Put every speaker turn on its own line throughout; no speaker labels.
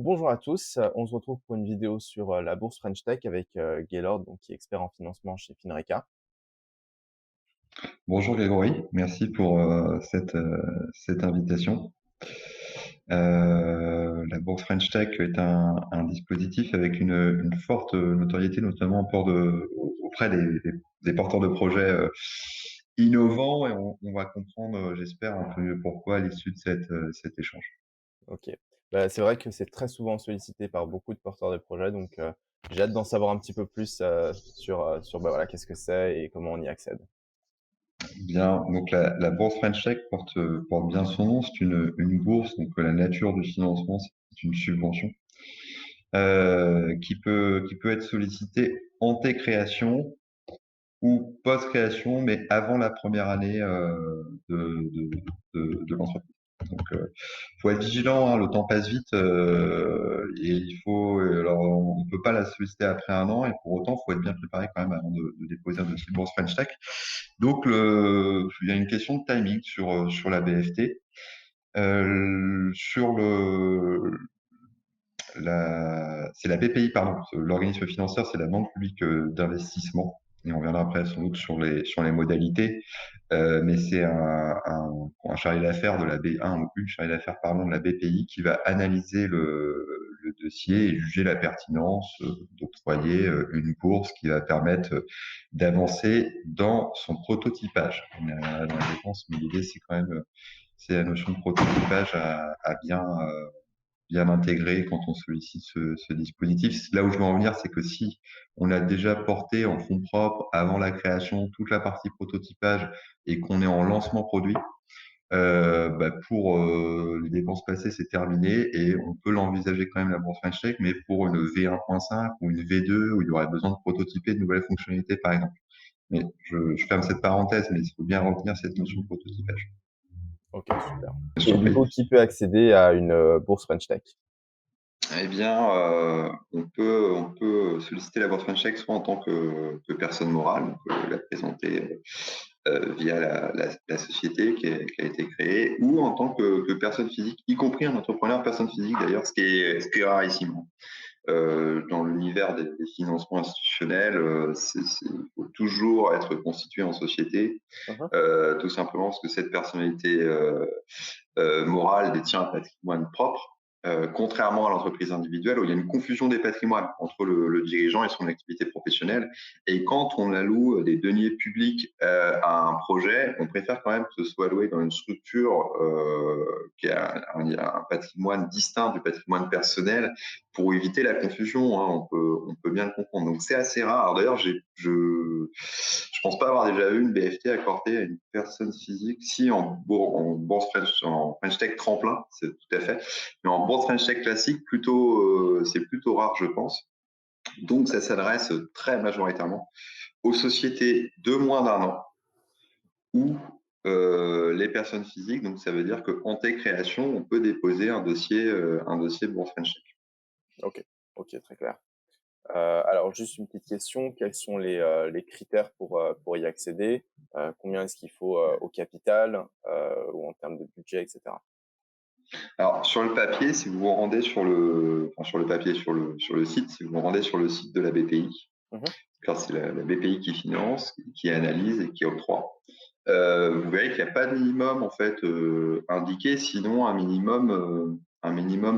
Bonjour à tous, on se retrouve pour une vidéo sur la bourse French Tech avec Gaylord, donc, qui est expert en financement chez Finreca.
Bonjour Grégory, merci pour cette invitation. La bourse French Tech est un dispositif avec une forte notoriété, notamment auprès des porteurs de projets innovants, et on va comprendre, j'espère, un peu mieux pourquoi à l'issue de cet échange.
Ok. Bah, c'est vrai que c'est très souvent sollicité par beaucoup de porteurs de projets, donc j'ai hâte d'en savoir un petit peu plus sur bah, voilà, qu'est-ce que c'est et comment on y accède.
Bien, donc la bourse French Tech porte bien son nom. C'est une bourse, donc la nature du financement, c'est une subvention qui peut être sollicitée en création ou post-création, mais avant la première année de l'entreprise. Donc, faut être vigilant, hein, le temps passe vite, et alors on peut pas la solliciter après un an, et pour autant, faut être bien préparé quand même avant de déposer un dossier bourse French Tech. Donc, il y a une question de timing sur la BFT. Sur c'est la BPI, pardon. L'organisme financier, c'est la Banque publique d'investissement. Et on reviendra après sans doute sur les modalités. Mais c'est un chargé d'affaires de la B1 ou une chargée d'affaires, pardon, de la BPI qui va analyser le dossier et juger la pertinence d'octroyer une bourse qui va permettre d'avancer dans son prototypage. On est dans la défense, mais l'idée, c'est quand même c'est la notion de prototypage à bien intégré quand on sollicite ce dispositif. Là où je veux en venir, c'est que si on a déjà porté en fonds propres avant la création toute la partie prototypage et qu'on est en lancement produit, pour les dépenses passées, c'est terminé et on peut l'envisager quand même la bourse French Tech, mais pour une V1.5 ou une V2 où il y aurait besoin de prototyper de nouvelles fonctionnalités, par exemple. Mais je ferme cette parenthèse, mais il faut bien retenir cette notion de prototypage.
Ok, super.
Je
Et
t'en
du
prie.
coup, qui peut accéder à une bourse French Tech?
Eh bien, on peut solliciter la bourse French Tech soit en tant que personne morale, donc la présenter via la société qui a été créée, ou en tant que personne physique, y compris un entrepreneur personne physique d'ailleurs, ce qui est rarissime. Dans l'univers des financements institutionnels, il faut toujours être constitué en société,
Mhm.
tout simplement parce que cette personnalité morale détient un patrimoine propre, contrairement à l'entreprise individuelle où il y a une confusion des patrimoines entre le dirigeant et son activité professionnelle. Et quand on alloue des deniers publics à un projet, on préfère quand même que ce soit alloué dans une structure qui a un patrimoine distinct du patrimoine personnel pour éviter la confusion, hein, on peut bien le comprendre. Donc c'est assez rare. Alors d'ailleurs, je pense pas avoir déjà vu une BFT accordée à une personne physique. Si en bourse en French Tech tremplin, c'est tout à fait. Mais en bourse French Tech classique, c'est plutôt rare, je pense. Donc ça s'adresse très majoritairement aux sociétés de moins d'un an ou les personnes physiques. Donc ça veut dire qu'en création, on peut déposer un dossier bourse French Tech.
Ok, ok, très clair. Alors, juste une petite question, quels sont les critères pour y accéder? Combien est-ce qu'il faut au capital ou en termes de budget, etc.
Alors, sur le papier, si vous vous rendez sur le papier, sur le site, si vous vous rendez sur le site de la BPI,
Mhm.
car c'est la BPI qui finance, qui analyse et qui octroie, vous verrez qu'il n'y a pas de minimum en fait indiqué, sinon un minimum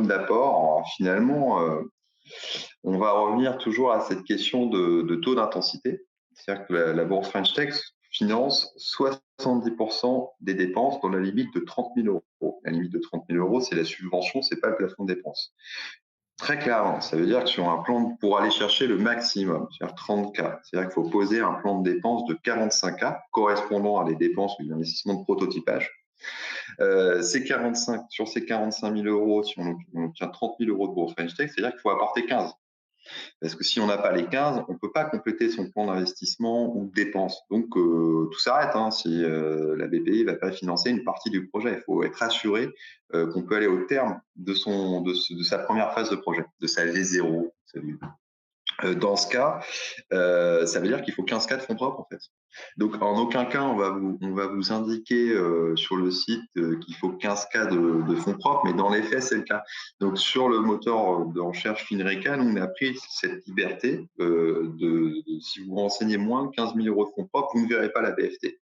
d'apport. Alors, finalement, on va revenir toujours à cette question de taux d'intensité. C'est-à-dire que la bourse French Tech finance 70% des dépenses dans la limite de 30 000 euros. La limite de 30 000 euros, c'est la subvention, c'est pas le plafond de dépenses. Très clairement, ça veut dire que sur un plan pour aller chercher le maximum, c'est-à-dire 30 K, c'est-à-dire qu'il faut poser un plan de dépenses de 45 K correspondant à des dépenses ou des investissements de prototypage. Sur ces 45 000 euros, si on obtient 30 000 euros de bourse French Tech, c'est-à-dire qu'il faut apporter 15. Parce que si on n'a pas les 15, on ne peut pas compléter son plan d'investissement ou de dépenses. Donc, tout s'arrête si la BPI ne va pas financer une partie du projet. Il faut être assuré qu'on peut aller au terme de sa première phase de projet, de sa V0. Dans ce cas, ça veut dire qu'il faut 15 cas de fonds propres en fait. Donc en aucun cas on va vous indiquer sur le site qu'il faut 15 cas de fonds propres, mais dans les faits c'est le cas. Donc sur le moteur de recherche Finreca, nous on a pris cette liberté si vous renseignez moins de 15 000 euros de fonds propres, vous ne verrez pas la BFT.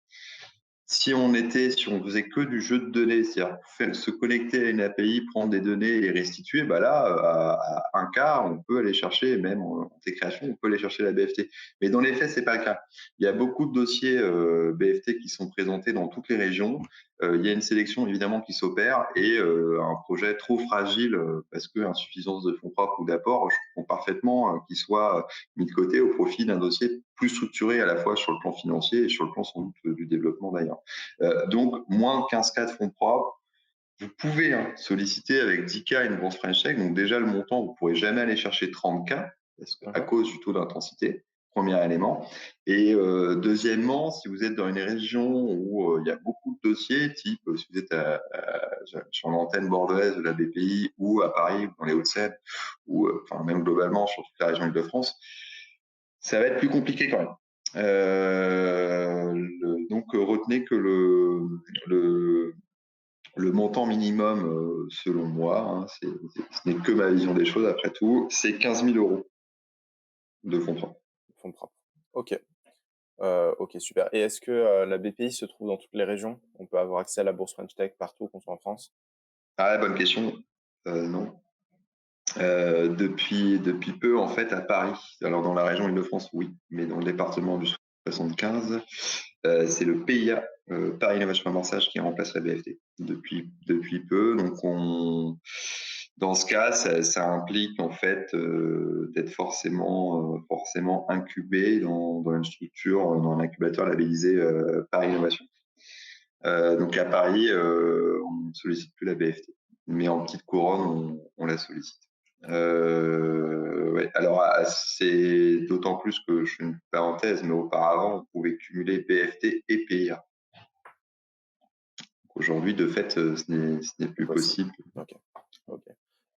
Si on faisait que du jeu de données, c'est-à-dire se connecter à une API, prendre des données et les restituer, bah là, à un cas, on peut aller chercher, même en création, on peut aller chercher la BFT. Mais dans les faits, c'est pas le cas. Il y a beaucoup de dossiers BFT qui sont présentés dans toutes les régions. Il y a une sélection évidemment qui s'opère et un projet trop fragile parce que insuffisance de fonds propres ou d'apport, je comprends parfaitement qu'il soit mis de côté au profit d'un dossier plus structuré à la fois sur le plan financier et sur le plan sans doute du développement d'ailleurs. Donc, moins de 15 cas de fonds propres. Vous pouvez solliciter avec 10 cas une grosse French Tech. Donc, déjà, le montant, vous ne pourrez jamais aller chercher 30 cas à
Mhm.
cause du taux d'intensité. Premier élément. Et deuxièmement, si vous êtes dans une région où il y a beaucoup de dossiers, type si vous êtes sur l'antenne bordelaise de la BPI ou à Paris ou dans les Hauts-de-Seine, ou même globalement sur toute la région Île-de-France, ça va être plus compliqué quand même. Donc retenez que le montant minimum, selon moi, ce n'est que ma vision des choses après tout, c'est 15 000 euros de fonds propres.
Fonds propres. Ok. Ok, super. Et est-ce que la BPI se trouve dans toutes les régions? On peut avoir accès à la bourse French Tech partout, qu'on soit en France?
Ah, bonne question. Non. Depuis peu, en fait, à Paris. Alors, dans la région Île-de-France, oui, mais dans le département du 75, c'est le PIA, Paris Innovation Amorçage, qui remplace la BFT depuis peu. Donc, dans ce cas, ça implique en fait d'être forcément incubé dans une structure, dans un incubateur labellisé Paris Innovation. Donc, à Paris, on ne sollicite plus la BFT, mais en petite couronne, on la sollicite. Ouais. Alors, c'est d'autant plus que je fais une parenthèse, mais auparavant, on pouvait cumuler BFT et PIA. Aujourd'hui, de fait, ce n'est plus
Possible.
possible.
Ok. Ok.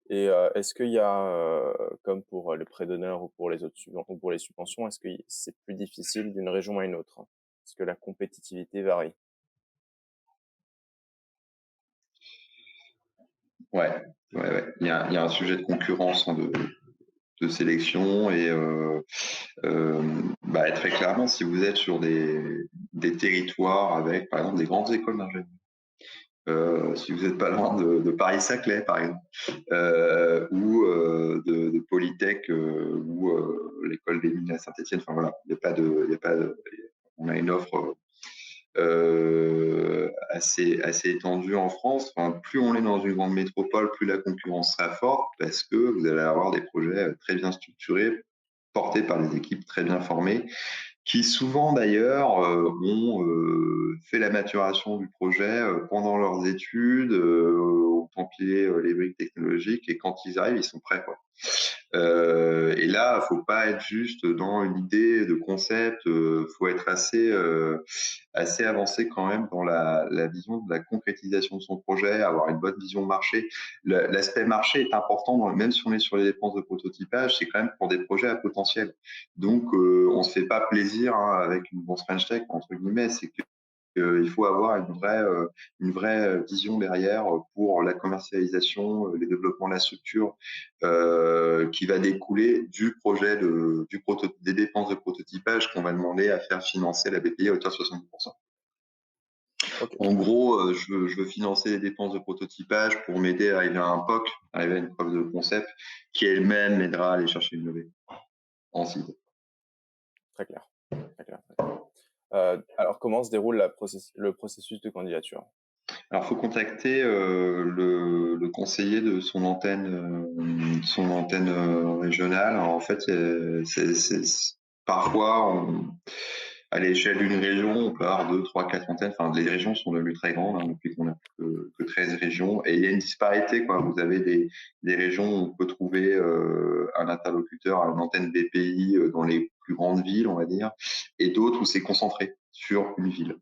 Et est-ce qu'il y a, comme pour les prêts d'honneur ou pour les autres ou pour les subventions, est-ce que c'est plus difficile d'une région à une autre? Est-ce que la compétitivité varie?
Ouais, ouais, ouais. Il y a un sujet de concurrence, de sélection et très clairement, si vous êtes sur des territoires avec, par exemple, des grandes écoles d'ingénieurs, si vous n'êtes pas loin de Paris-Saclay, par exemple, ou de Polytech ou l'école des mines à Saint-Etienne. Enfin voilà, on a une offre assez étendue en France. Enfin, plus on est dans une grande métropole, plus la concurrence sera forte parce que vous allez avoir des projets très bien structurés, portés par des équipes très bien formées, qui souvent d'ailleurs ont fait la maturation du projet pendant leurs études, ont empilé les briques technologiques et quand ils arrivent, ils sont prêts, quoi. Et là, il faut pas être juste dans une idée de concept, faut être assez avancé quand même dans la vision de la concrétisation de son projet, avoir une bonne vision marché. L'aspect marché est important, même si on est sur les dépenses de prototypage, c'est quand même pour des projets à potentiel. Donc, on se fait pas plaisir avec une bourse French Tech, entre guillemets, c'est que il faut avoir une vraie vision derrière pour la commercialisation, le développement de la structure qui va découler du projet des dépenses de prototypage qu'on va demander à faire financer la BPI à hauteur de 70%.
Ok.
En gros, je veux financer les dépenses de prototypage pour m'aider à arriver à un POC, arriver à une preuve de concept, qui elle-même m'aidera à aller chercher une levée en seed.
Très clair. Très clair, très clair. Alors, comment se déroule le processus de candidature?
Alors, il faut contacter le conseiller de son antenne régionale. Alors, en fait, parfois, à l'échelle d'une région, on peut avoir 2, 3, 4 antennes. Enfin, les régions sont devenues très grandes depuis qu'on a que 13 régions. Et il y a une disparité, quoi. Vous avez des régions où on peut trouver un interlocuteur à une antenne BPI dans les plus grandes villes, on va dire, et d'autres où c'est concentré sur une ville.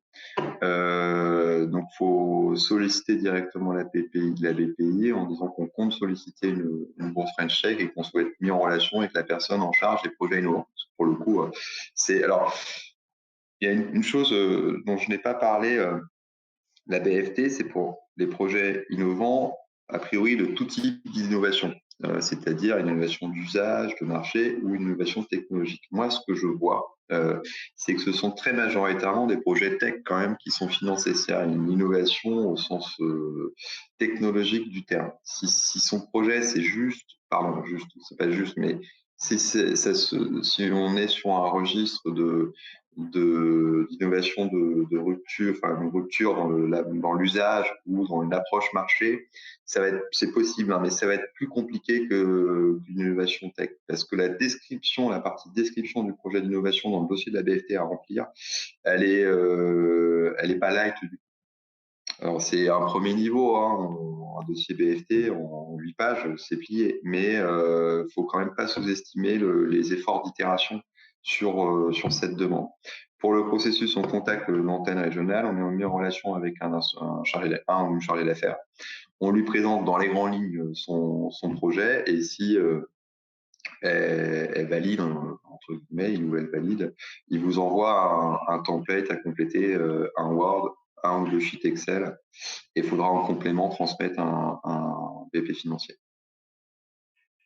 Donc, faut solliciter directement la BPI en disant qu'on compte solliciter une bourse French Tech et qu'on souhaite être mis en relation avec la personne en charge des projets innovants. Pour le coup, alors, il y a une chose dont je n'ai pas parlé. La BFT, c'est pour les projets innovants, a priori de tout type d'innovation, c'est-à-dire une innovation d'usage, de marché ou une innovation technologique. Moi, ce que je vois, c'est que ce sont très majoritairement des projets tech quand même qui sont financés. C'est une innovation au sens technologique du terme. Si son projet, c'est juste, pardon, juste, c'est pas juste, mais si on est sur un registre d'innovation de rupture, enfin une rupture dans l'usage ou dans une approche marché, c'est possible, hein, mais ça va être plus compliqué qu'une innovation tech, parce que la partie description du projet d'innovation dans le dossier de la BFT à remplir, elle est pas light. Alors c'est un premier niveau, hein, un dossier BFT en 8 pages, c'est plié, mais faut quand même pas sous-estimer les efforts d'itération sur cette demande. Pour le processus, on contacte l'antenne régionale, on est mis en relation avec un chargé ou une chargée d'affaires. On lui présente dans les grandes lignes son projet et si elle valide, entre guillemets, il ou elle valide, il vous envoie un template à compléter, un Word, un ou deux sheets Excel, et il faudra en complément transmettre un BP financier.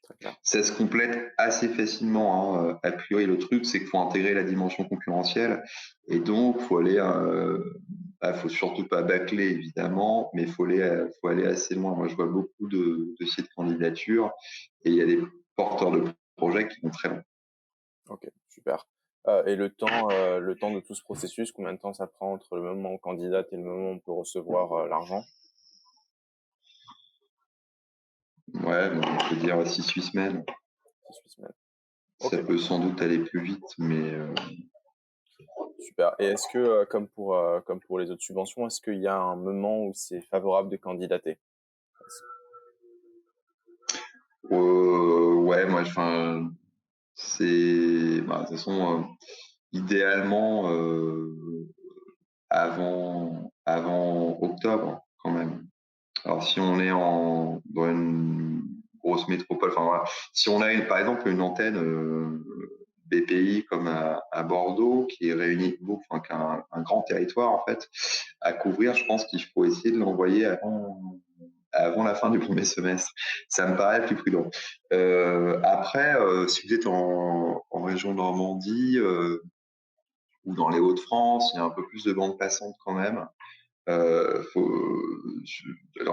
Très clair.
Ça se complète assez facilement, hein. A priori, le truc, c'est qu'il faut intégrer la dimension concurrentielle, et donc faut aller, faut surtout pas bâcler évidemment, mais faut aller assez loin. Moi, je vois beaucoup de dossiers de candidature, et il y a des porteurs de projets qui vont très loin.
Ok, super. Et le temps de tout ce processus, combien de temps ça prend entre le moment où on candidate et le moment où on peut recevoir l'argent?
Ouais, donc on peut dire 6-8 semaines.
6 semaines.
Ça
Ok,
peut sans doute aller plus vite, mais
super. Et est-ce que, comme pour les autres subventions, est-ce qu'il y a un moment où c'est favorable de candidater?
ouais, moi, enfin, de toute façon, idéalement avant octobre quand même. Alors si on est dans une grosse métropole, enfin voilà, si on a par exemple une antenne BPI comme à Bordeaux qui réunit enfin, qui a un grand territoire en fait à couvrir, je pense qu'il faut essayer de l'envoyer avant la fin du premier semestre. Ça me paraît plus prudent. Après, si vous êtes en région Normandie ou dans les Hauts-de-France, il y a un peu plus de bandes passantes quand même. Alors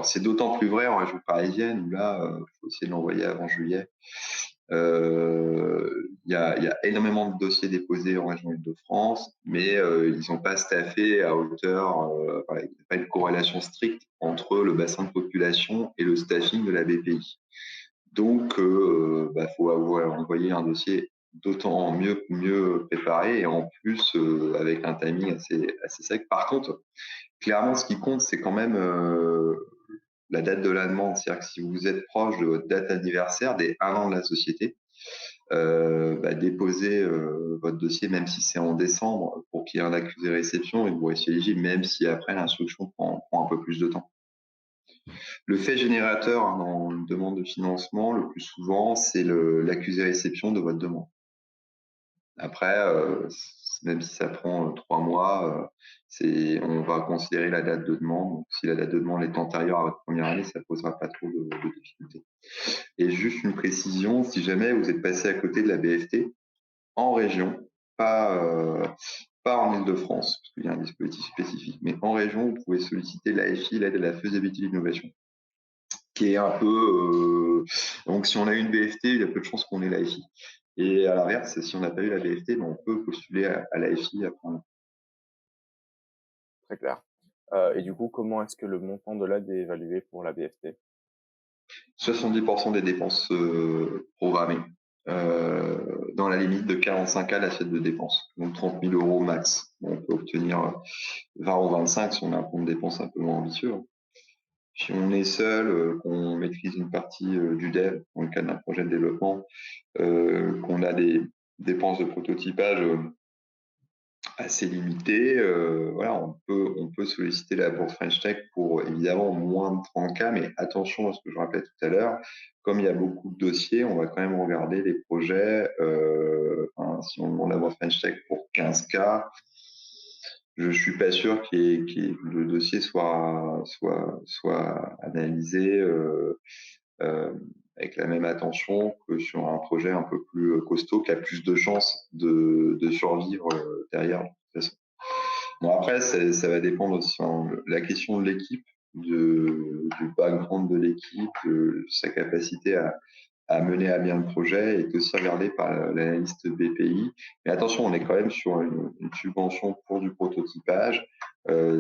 c'est d'autant plus vrai en région parisienne où là, faut essayer de l'envoyer avant juillet. Il y a énormément de dossiers déposés en région Île-de-France, mais ils sont pas staffés à hauteur. Voilà, il n'y a pas une corrélation stricte entre le bassin de population et le staffing de la BPI. Donc, faut avoir envoyé un dossier d'autant mieux préparé et en plus avec un timing assez sec. Par contre, clairement, ce qui compte, c'est quand même la date de la demande. C'est-à-dire que si vous êtes proche de votre date anniversaire, des 1 an de la société, déposez votre dossier, même si c'est en décembre, pour qu'il y ait un accusé réception et que vous restiez éligible, même si après l'instruction prend un peu plus de temps. Le fait générateur dans une demande de financement, le plus souvent, c'est l'accusé réception de votre demande. Après, même si ça prend 3 mois, on va considérer la date de demande. Donc, si la date de demande est antérieure à votre première année, ça ne posera pas trop de difficultés. Et juste une précision, si jamais vous êtes passé à côté de la BFT, en région, pas en Île-de-France, parce qu'il y a un dispositif spécifique, mais en région, vous pouvez solliciter l'AFI, l'aide à la faisabilité de l'innovation, qui est un peu... donc, si on a une BFT, il y a peu de chances qu'on ait l'AFI. Et à l'inverse, si on n'a pas eu la BFT, on peut postuler à l'AFI après.
Très clair. Et du coup, comment est-ce que le montant de l'aide est évalué pour la BFT?
70% des dépenses programmées, dans la limite de 45 à l'assiette de dépenses, donc 30 000 euros max. On peut obtenir 20 ou 25 si on a un compte de dépenses un peu moins ambitieux. Si on est seul, qu'on maîtrise une partie du dev dans le cadre d'un projet de développement, qu'on a des dépenses de prototypage assez limité. Voilà, on peut solliciter la bourse French Tech pour évidemment moins de 30K, mais attention à ce que je rappelais tout à l'heure, comme il y a beaucoup de dossiers, on va quand même regarder les projets. Enfin, si on demande la bourse French Tech pour 15K, je suis pas sûr le dossier soit analysé euh, avec la même attention que sur un projet un peu plus costaud qui a plus de chances de survivre derrière. De toute façon. Bon, après, ça va dépendre aussi de la question de l'équipe, du background de l'équipe, de sa capacité à mener à bien le projet est aussi regardé par l'analyste BPI. Mais attention, on est quand même sur une subvention pour du prototypage.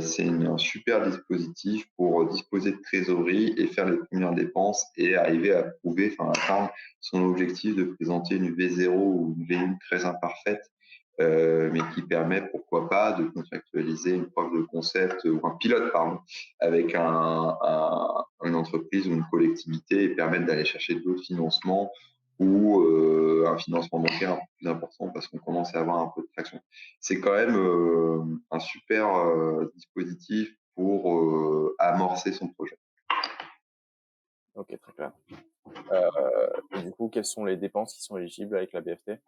C'est un super dispositif pour disposer de trésorerie et faire les premières dépenses et arriver à prouver, enfin, atteindre son objectif de présenter une V0 ou une V1 très imparfaite, mais qui permet, pourquoi pas, de contractualiser une preuve de concept ou un pilote, pardon, avec une entreprise ou une collectivité et permettre d'aller chercher d'autres financements ou un financement bancaire un peu plus important parce qu'on commence à avoir un peu de traction. C'est quand même un super dispositif pour amorcer son projet.
Ok, très clair. Et du coup, quelles sont les dépenses qui sont éligibles avec la BFT?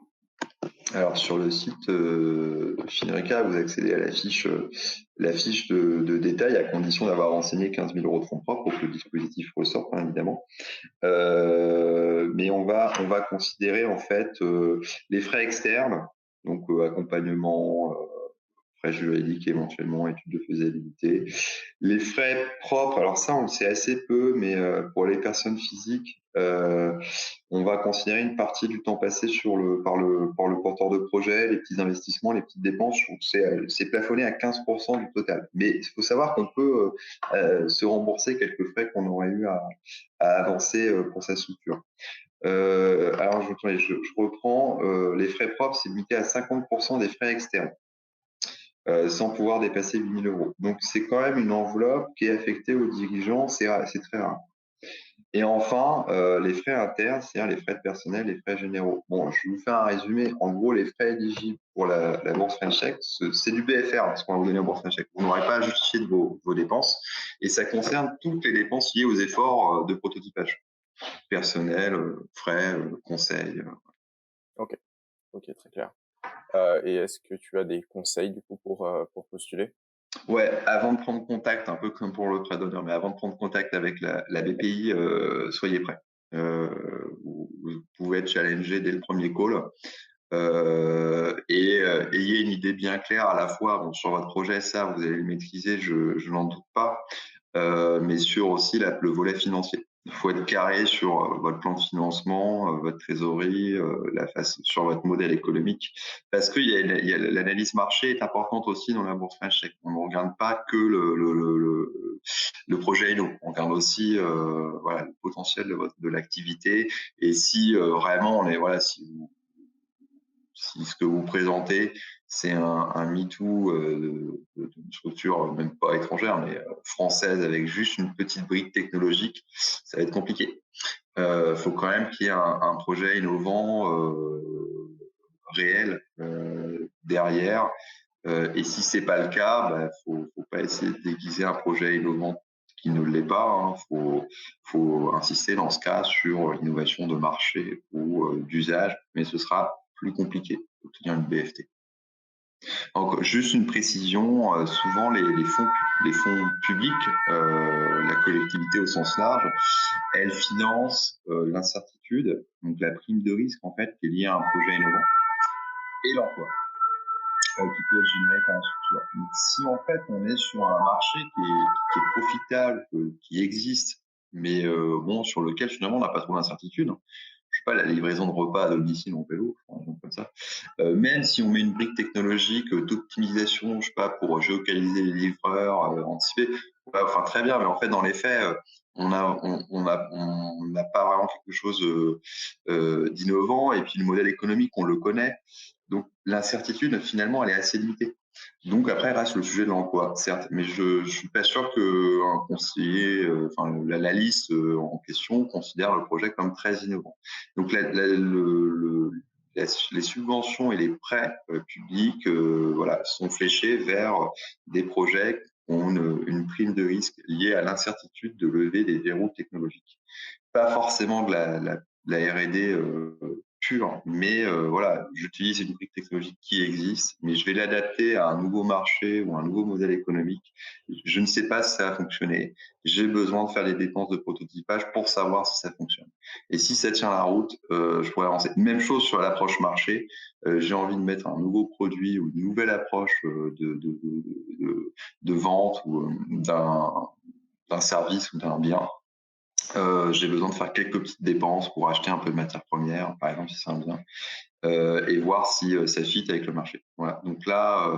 Alors sur le site Finreca, vous accédez à la fiche de détail à condition d'avoir renseigné 15 000 € de fonds propres pour que le dispositif ressorte, hein, évidemment. Mais on va considérer en fait les frais externes, donc accompagnement, frais juridiques éventuellement, études de faisabilité. Les frais propres, alors ça on le sait assez peu, mais pour les personnes physiques, on va considérer une partie du temps passé par le porteur de projet, les petits investissements, les petites dépenses. C'est plafonné à 15% du total. Mais il faut savoir qu'on peut se rembourser quelques frais qu'on aurait eu à avancer pour sa structure. Alors, je reprends. Les frais propres, c'est limité à 50% des frais externes. Sans pouvoir dépasser 8 000 €. Donc, c'est quand même une enveloppe qui est affectée aux dirigeants, c'est très rare. Et enfin, les frais internes, c'est-à-dire les frais de personnel, les frais généraux. Bon, je vais vous faire un résumé. En gros, les frais éligibles pour la bourse French Tech, c'est du BFR, ce qu'on va vous donner en bourse French Tech. Vous n'aurez pas à justifier de vos dépenses. Et ça concerne toutes les dépenses liées aux efforts de prototypage. Personnel, frais, conseils.
Ok, ok, très clair. Et est-ce que tu as des conseils du coup pour postuler?
Ouais, avant de prendre contact, un peu comme pour le prêt d'honneur, mais avant de prendre contact avec la BPI, soyez prêts. Vous pouvez être challengé dès le premier call et ayez une idée bien claire à la fois sur votre projet, ça vous allez le maîtriser, je n'en doute pas, mais sur aussi le volet financier. Il faut être carré sur votre plan de financement, votre trésorerie, sur votre modèle économique, parce que l'analyse marché est importante aussi dans la bourse French Tech. On ne regarde pas que le projet Eno, on regarde aussi voilà, le potentiel de l'activité et si vraiment si ce que vous présentez, c'est un MeToo d'une structure même pas étrangère, mais française avec juste une petite brique technologique, ça va être compliqué. Faut quand même qu'il y ait un projet innovant réel derrière. Et si c'est pas le cas, faut pas essayer de déguiser un projet innovant qui ne l'est pas. Hein. Faut insister dans ce cas sur l'innovation de marché ou d'usage, mais ce sera plus compliqué d'obtenir une BFT. Donc, juste une précision, souvent les fonds publics, la collectivité au sens large, elle finance l'incertitude, donc la prime de risque en fait qui est liée à un projet innovant et l'emploi qui peut être généré par la structure. Donc, si en fait on est sur un marché qui est profitable, qui existe, mais bon sur lequel finalement on n'a pas trop d'incertitude, je sais pas, la livraison de repas à domicile en vélo, je prends un exemple comme ça. Même si on met une brique technologique d'optimisation, je sais pas, pour géolocaliser les livreurs, anticiper, ouais, enfin très bien, mais en fait dans les faits, on n'a pas vraiment quelque chose d'innovant et puis le modèle économique, on le connaît. Donc l'incertitude finalement elle est assez limitée. Donc après reste le sujet de l'emploi, certes, mais je suis pas sûr qu'un conseiller, enfin la liste en question considère le projet comme très innovant. Donc les subventions et les prêts publics voilà, sont fléchés vers des projets qui ont une prime de risque liée à l'incertitude de lever des verrous technologiques. Pas forcément de la R&D pure, mais voilà, j'utilise une brique technologique qui existe, mais je vais l'adapter à un nouveau marché ou un nouveau modèle économique. Je ne sais pas si ça va fonctionner. J'ai besoin de faire des dépenses de prototypage pour savoir si ça fonctionne. Et si ça tient la route, je pourrais avancer. Même chose sur l'approche marché. J'ai envie de mettre un nouveau produit ou une nouvelle approche de vente ou d'un service ou d'un bien. J'ai besoin de faire quelques petites dépenses pour acheter un peu de matière première, par exemple, si c'est un bien, et voir si ça fit avec le marché. Voilà. Donc là,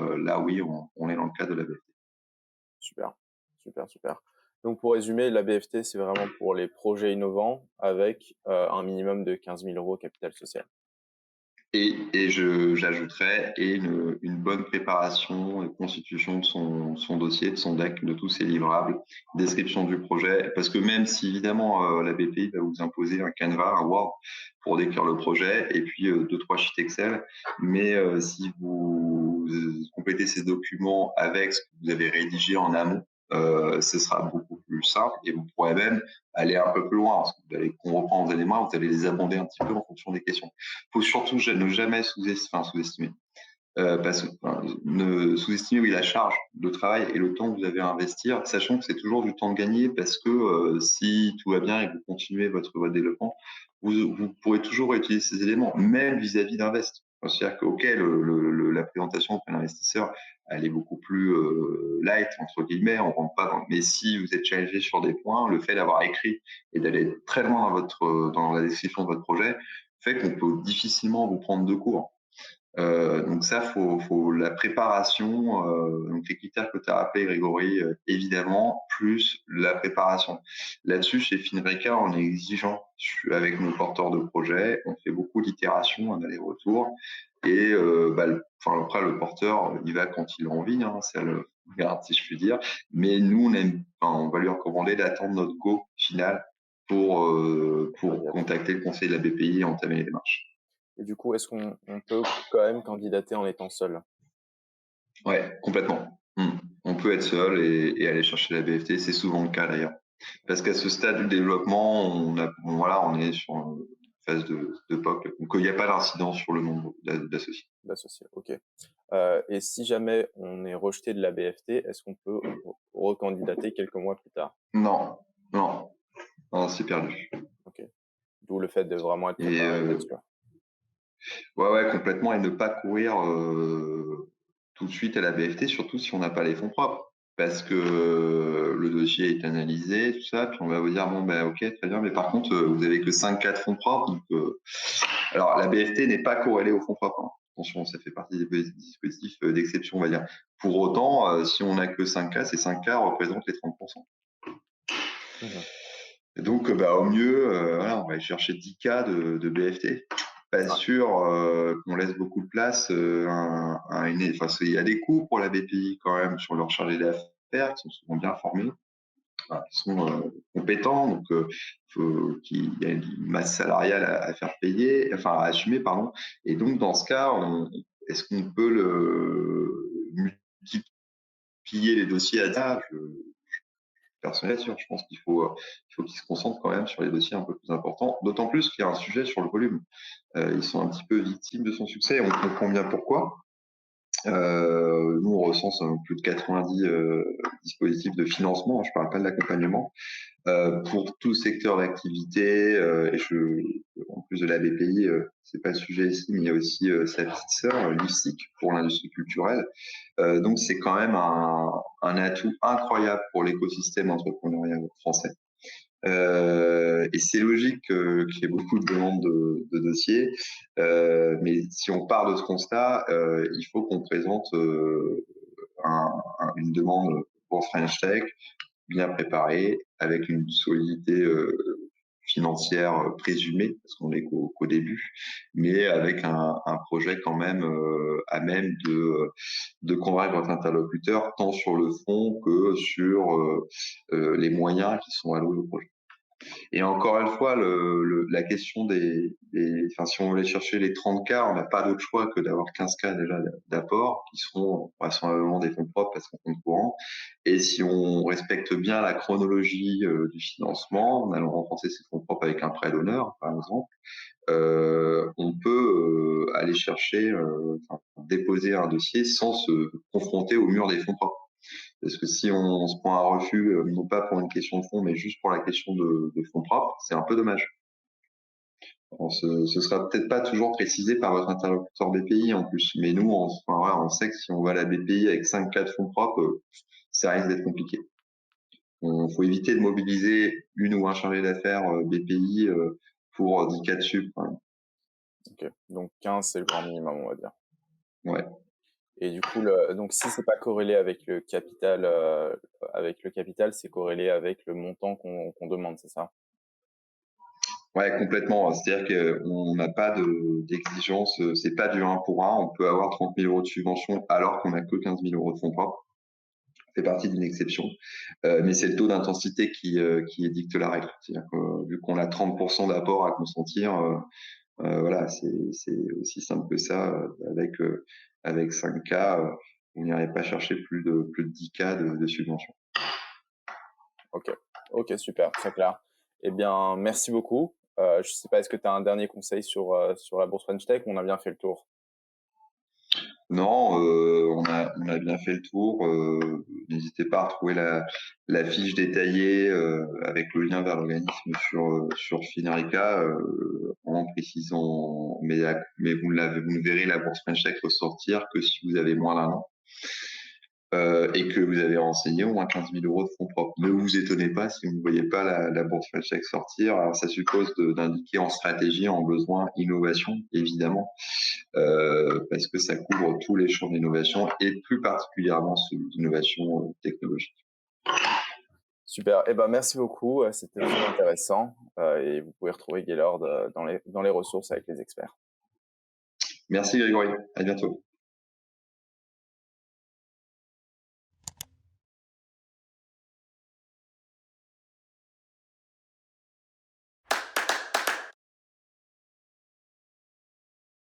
oui, on est dans le cadre de la BFT.
Super, super, super. Donc pour résumer, la BFT, c'est vraiment pour les projets innovants avec un minimum de 15 000 euros capital social.
Et j'ajouterais une bonne préparation et constitution de son dossier, de son deck, de tous ses livrables, description du projet. Parce que même si évidemment la BPI va vous imposer un Canva, un Word pour décrire le projet, et puis deux, trois sheets Excel, mais si vous complétez ces documents avec ce que vous avez rédigé en amont, ce sera beaucoup plus simple et vous pourrez même aller un peu plus loin. Parce que vous allez reprendre vos éléments, vous allez les abonder un petit peu en fonction des questions. Il faut surtout ne jamais sous-estimer. Ne sous-estimer oui, la charge de travail et le temps que vous avez à investir, sachant que c'est toujours du temps de gagner parce que si tout va bien et que vous continuez votre développement, vous pourrez toujours utiliser ces éléments, même vis-à-vis d'Invest. C'est-à-dire que, OK, la présentation auprès de l'investisseur, elle est beaucoup plus light, entre guillemets, on rentre pas dans... Mais si vous êtes challengé sur des points, le fait d'avoir écrit et d'aller très loin dans la description de votre projet fait qu'on peut difficilement vous prendre de cours. Donc ça, faut la préparation, donc les critères que tu as rappelés, Grégory, évidemment, plus la préparation. Là-dessus, chez Finreca, on est exigeant avec nos porteurs de projets. On fait beaucoup d'itérations, un aller-retour. Et après, le porteur, il va quand il a envie, hein, ça le regarde, si je puis dire. Mais nous, on va lui recommander d'attendre notre go final pour contacter le conseil de la BPI et entamer les démarches.
Et du coup, est-ce qu'on peut quand même candidater en étant seul?
Ouais, complètement. On peut être seul et aller chercher la BFT, c'est souvent le cas d'ailleurs. Parce qu'à ce stade du développement, on est sur une phase de POC, donc il n'y a pas d'incidence sur le nombre d'associés.
D'associés, ok. Et si jamais on est rejeté de la BFT, est-ce qu'on peut recandidater quelques mois plus tard?
Non, non, non, c'est perdu.
Ok. D'où le fait de vraiment être
Et
préparé là-dessus.
ouais, complètement, et ne pas courir tout de suite à la BFT, surtout si on n'a pas les fonds propres. Parce que le dossier est analysé, tout ça, puis on va vous dire, bon, ben ok, très bien, mais par contre, vous avez que 5-4 fonds propres. Donc, alors, la BFT n'est pas corrélée aux fonds propres. Hein. Attention, ça fait partie des dispositifs d'exception, on va dire. Pour autant, si on n'a que 5K, ces 5K représentent les 30%.
Mmh.
Et donc, au mieux, voilà, on va aller chercher 10K de BFT. Pas sûr qu'on laisse beaucoup de place à une... Enfin, il y a des coûts pour la BPI quand même sur leurs chargés d'affaires qui sont souvent bien formés, qui sont compétents, donc il y a une masse salariale à faire payer, enfin à assumer, pardon. Et donc, dans ce cas, est-ce qu'on peut multiplier les dossiers à ça? Personnel, sûr. Je pense qu'il faut qu'ils se concentrent quand même sur les dossiers un peu plus importants, d'autant plus qu'il y a un sujet sur le volume. Ils sont un petit peu victimes de son succès, on comprend bien pourquoi. Nous, on recense plus de 90 dispositifs de financement, je ne parle pas de l'accompagnement, pour tout secteur d'activité. En plus de la BPI, c'est pas le sujet ici, mais il y a aussi sa petite sœur, Lustic, pour l'industrie culturelle. Donc, c'est quand même un atout incroyable pour l'écosystème entrepreneurial français. Et c'est logique qu'il y ait beaucoup de demandes de dossiers, mais si on part de ce constat, il faut qu'on présente une demande pour French Tech bien préparée, avec une solidité financière présumée, parce qu'on est qu'au début, mais avec un projet quand même à même de convaincre votre interlocuteur, tant sur le fond que sur les moyens qui sont alloués au projet. Et encore une fois, la question enfin, si on voulait chercher les 30K, on n'a pas d'autre choix que d'avoir 15K déjà d'apport, qui seront vraisemblablement des fonds propres parce qu'on compte courant. Et si on respecte bien la chronologie du financement, en allant renforcer ses fonds propres avec un prêt d'honneur, par exemple, on peut aller chercher, enfin, déposer un dossier sans se confronter au mur des fonds propres. Parce que si on se prend un refus, non pas pour une question de fonds, mais juste pour la question de fonds propres, c'est un peu dommage. Ce sera peut-être pas toujours précisé par votre interlocuteur BPI en plus, mais nous, enfin, voilà, on sait que si on va à la BPI avec 5 cas de fonds propres, ça risque d'être compliqué. Il faut éviter de mobiliser une ou un chargé d'affaires BPI pour 10 cas de sup.
Ok, donc 15, c'est le grand minimum, on va dire.
Ouais.
Et du coup, donc si c'est pas corrélé avec le capital, c'est corrélé avec le montant qu'on demande, c'est ça?
Ouais, complètement. C'est-à-dire qu'on n'a pas d'exigence, c'est pas du 1 pour 1. On peut avoir 30 000 euros de subvention alors qu'on n'a que 15 000 euros de fonds propres. Ça fait partie d'une exception. Mais c'est le taux d'intensité qui édicte la règle. C'est-à-dire que vu qu'on a 30% d'apport à consentir, voilà, c'est aussi simple que ça. Avec 5K, on n'irait pas chercher plus de 10K de subvention.
Ok, ok, super, très clair. Eh bien, merci beaucoup. Je sais pas, est-ce que tu as un dernier conseil sur la bourse French Tech? On a bien fait le tour.
Non, on a bien fait le tour. N'hésitez pas à retrouver la fiche détaillée avec le lien vers l'organisme sur Finarica en précisant, mais vous ne verrez la bourse French Tech ressortir que si vous avez moins d'1 an. Et que vous avez renseigné au moins 15 000 euros de fonds propres. Ne vous étonnez pas si vous ne voyez pas la bourse French Tech sortir. Alors, ça suppose d'indiquer en stratégie, en besoin, innovation, évidemment, parce que ça couvre tous les champs d'innovation et plus particulièrement celui d'innovation technologique.
Super. Eh ben, merci beaucoup. C'était très intéressant. Et vous pouvez retrouver Gaylord dans les ressources avec les experts.
Merci Grégory, à bientôt.